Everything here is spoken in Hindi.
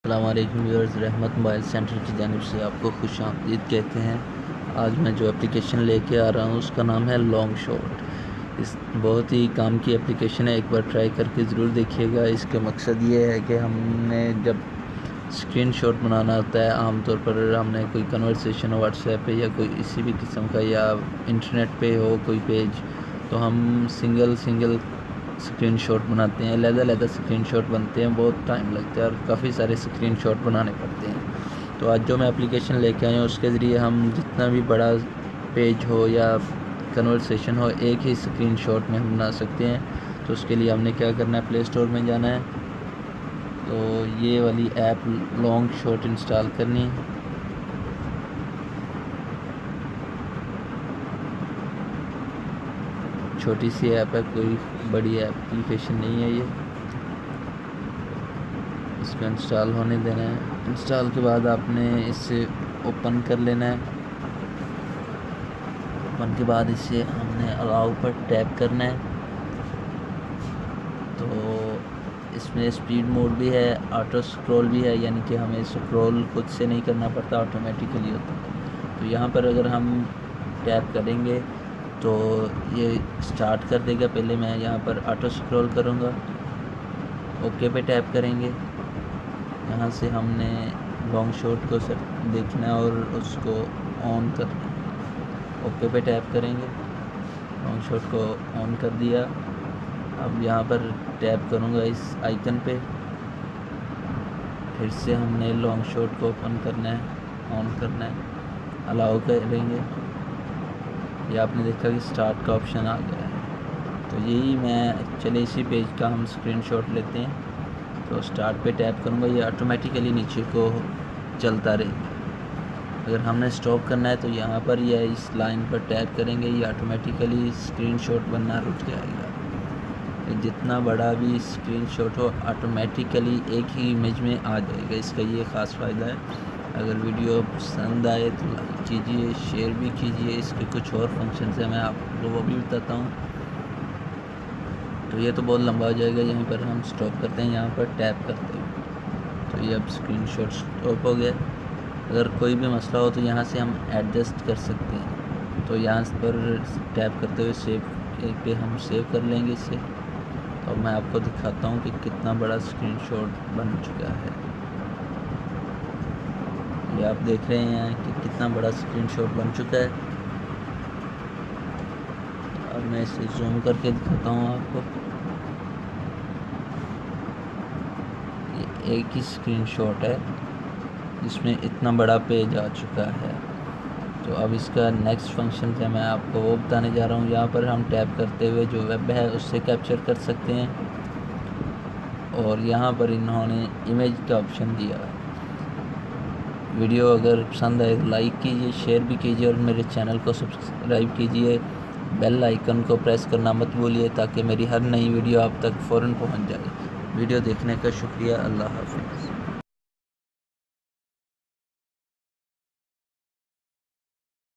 अस्सलामुअलैकुम व्यूअर्स, रहमत मोबाइल सेंटर की जानिब से आपको खुश आमदीद कहते हैं। आज मैं जो एप्लीकेशन लेके आ रहा हूँ उसका नाम है लॉन्ग शॉट। इस बहुत ही काम की एप्लीकेशन है, एक बार ट्राई करके ज़रूर देखिएगा। इसका मकसद ये है कि हमने जब स्क्रीन शॉट बनाना होता है, आमतौर पर हमने कोई कन्वर्सेशन हो व्हाट्सएप पे या कोई इसी भी किस्म का या इंटरनेट पे हो कोई पेज, तो हम सिंगल स्क्रीन शॉट बनाते हैं। अलग स्क्रीन शॉट बनते हैं, बहुत टाइम लगता है और काफ़ी सारे स्क्रीन शॉट बनाने पड़ते हैं। तो आज जो मैं एप्लीकेशन लेके आया हूँ उसके ज़रिए हम जितना भी बड़ा पेज हो या कन्वर्सेशन हो, एक ही स्क्रीन शॉट में हम बना सकते हैं। तो उसके लिए हमने क्या करना है, प्ले स्टोर में जाना है, तो ये वाली ऐप लॉन्ग शॉट इंस्टॉल करनी है। छोटी सी ऐप है, कोई बड़ी एप्लीकेशन नहीं है ये। इसको इंस्टॉल होने देना है। इंस्टॉल के बाद आपने इसे ओपन कर लेना है। ओपन के बाद इसे हमने अलाउ पर टैप करना है। तो इसमें स्पीड मोड भी है, ऑटो स्क्रॉल भी है, यानी कि हमें स्क्रॉल खुद से नहीं करना पड़ता, ऑटोमेटिकली होता है। तो यहाँ पर अगर हम टैप करेंगे तो ये स्टार्ट कर देगा। पहले मैं यहाँ पर ऑटो स्क्रॉल करूँगा, ओके पे टैप करेंगे। यहाँ से हमने लॉन्ग शॉट को देखना है और उसको ऑन करना है। ओके पे टैप करेंगे, लॉन्ग शॉट को ऑन कर दिया। अब यहाँ पर टैप करूँगा इस आइकन पे, फिर से हमने लॉन्ग शॉट को ओपन करना है, ऑन करना है, अलाउ करेंगे। ये आपने देखा कि स्टार्ट का ऑप्शन आ गया है। तो यही मैं चले इसी पेज का हम स्क्रीनशॉट लेते हैं। तो स्टार्ट पे टैप करूँगा, ये ऑटोमेटिकली नीचे को चलता रहेगा। अगर हमने स्टॉप करना है तो यहाँ पर या इस लाइन पर टैप करेंगे, ये ऑटोमेटिकली स्क्रीनशॉट बनना रुक जाएगा। जितना बड़ा भी स्क्रीनशॉट हो ऑटोमेटिकली एक ही इमेज में आ जाएगा। इसका ये ख़ास फ़ायदा है। अगर वीडियो पसंद आए तो लाइक कीजिए, शेयर भी कीजिए। इसके कुछ और फंक्शन है, मैं आपको वो भी बताता हूँ। तो ये तो बहुत लंबा हो जाएगा, यहीं पर हम स्टॉप करते हैं, यहाँ पर टैप करते हैं। तो ये अब स्क्रीनशॉट स्टॉप हो गया। अगर कोई भी मसला हो तो यहाँ से हम एडजस्ट कर सकते हैं। तो यहाँ पर टैप करते हुए सेव पे हम सेव कर लेंगे इसे। तो मैं आपको दिखाता हूँ कि कितना बड़ा स्क्रीनशॉट बन चुका है। ये आप देख रहे हैं कि कितना बड़ा स्क्रीनशॉट बन चुका है। अब मैं इसे जूम करके दिखाता हूँ आपको। ये एक ही स्क्रीनशॉट है जिसमें इतना बड़ा पेज आ चुका है। तो अब इसका नेक्स्ट फंक्शन है, मैं आपको वो बताने जा रहा हूँ। यहाँ पर हम टैप करते हुए जो वेब है उससे कैप्चर कर सकते हैं। और यहाँ पर इन्होंने इमेज का ऑप्शन दिया है। वीडियो अगर पसंद आए तो लाइक कीजिए, शेयर भी कीजिए और मेरे चैनल को सब्सक्राइब कीजिए। बेल आइकन को प्रेस करना मत भूलिए ताकि मेरी हर नई वीडियो आप तक फ़ौरन पहुंच जाए। वीडियो देखने का शुक्रिया। अल्लाह हाफ़िज़।